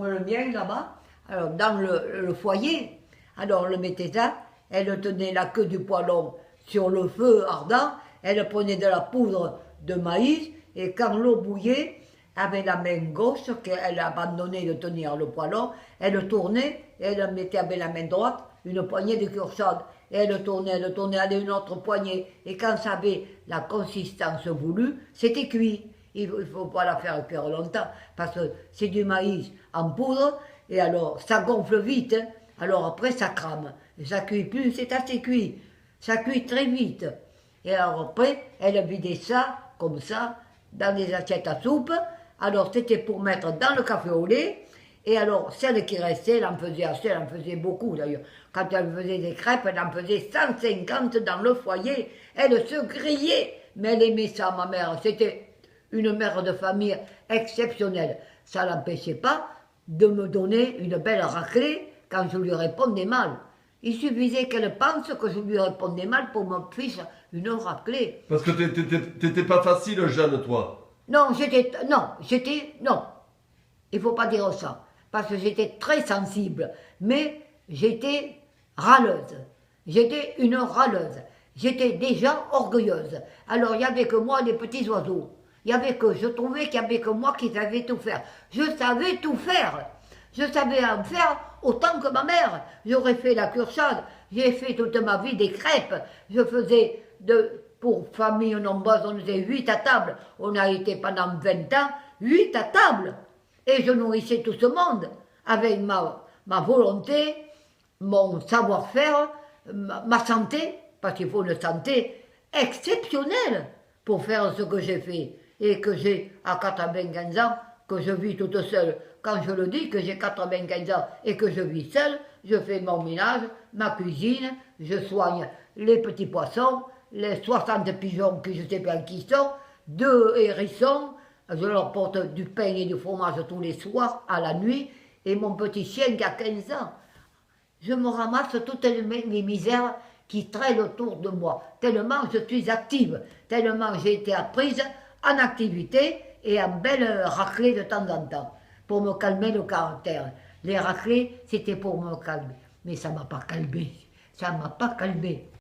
comme le mien là-bas, alors dans le foyer, alors on le mettait là, elle tenait la queue du poêlon sur le feu ardent, elle prenait de la poudre de maïs, et quand l'eau bouillait, avec la main gauche, qu'elle abandonnait de tenir le poêlon, elle tournait, et elle mettait avec la main droite une poignée de cure chaude. Et elle tournait, elle une autre poignée. Et quand ça avait la consistance voulue, c'était cuit. Il ne faut pas la faire cuire longtemps, parce que c'est du maïs en poudre, et alors ça gonfle vite, hein. Alors après ça crame. Et ça cuit plus, c'est assez cuit. Ça cuit très vite. Et alors après, elle vidait ça, comme ça, dans des assiettes à soupe. Alors c'était pour mettre dans le café au lait. Et alors, celle qui restait, elle en faisait assez, elle en faisait beaucoup d'ailleurs. Quand elle faisait des crêpes, elle en faisait 150 dans le foyer. Elle se grillait, mais elle aimait ça, ma mère. C'était une mère de famille exceptionnelle. Ça ne l'empêchait pas de me donner une belle raclée quand je lui répondais mal. Il suffisait qu'elle pense que je lui répondais mal pour me fiche une raclée. Parce que t'étais pas facile, Jeanne, toi. Non, non. Il ne faut pas dire ça. Parce que j'étais très sensible. Mais j'étais râleuse. J'étais une râleuse. J'étais déjà orgueilleuse. Alors il n'y avait que moi, les petits oiseaux. Je trouvais qu'il n'y avait que moi qui savais tout faire. Je savais tout faire. Je savais en faire autant que ma mère. J'aurais fait la cursade. J'ai fait toute ma vie des crêpes. Je faisais pour famille nombreuse, on était 8 à table. On a été pendant 20 ans, 8 à table. Et je nourrissais tout ce monde avec ma volonté, mon savoir-faire, ma santé, parce qu'il faut une santé exceptionnelle pour faire ce que j'ai fait. Et que j'ai à 95 ans, que je vis toute seule. Quand je le dis, que j'ai 95 ans et que je vis seule, je fais mon ménage, ma cuisine, je soigne les petits poissons, les 60 pigeons que je ne sais pas qui sont, 2 hérissons, je leur porte du pain et du fromage tous les soirs, à la nuit, et mon petit chien qui a 15 ans. Je me ramasse toutes les misères qui traînent autour de moi, tellement je suis active, tellement j'ai été apprise en activité et en belle raclée de temps en temps, pour me calmer le caractère. Les raclées, c'était pour me calmer, mais ça ne m'a pas calmé, ça ne m'a pas calmé.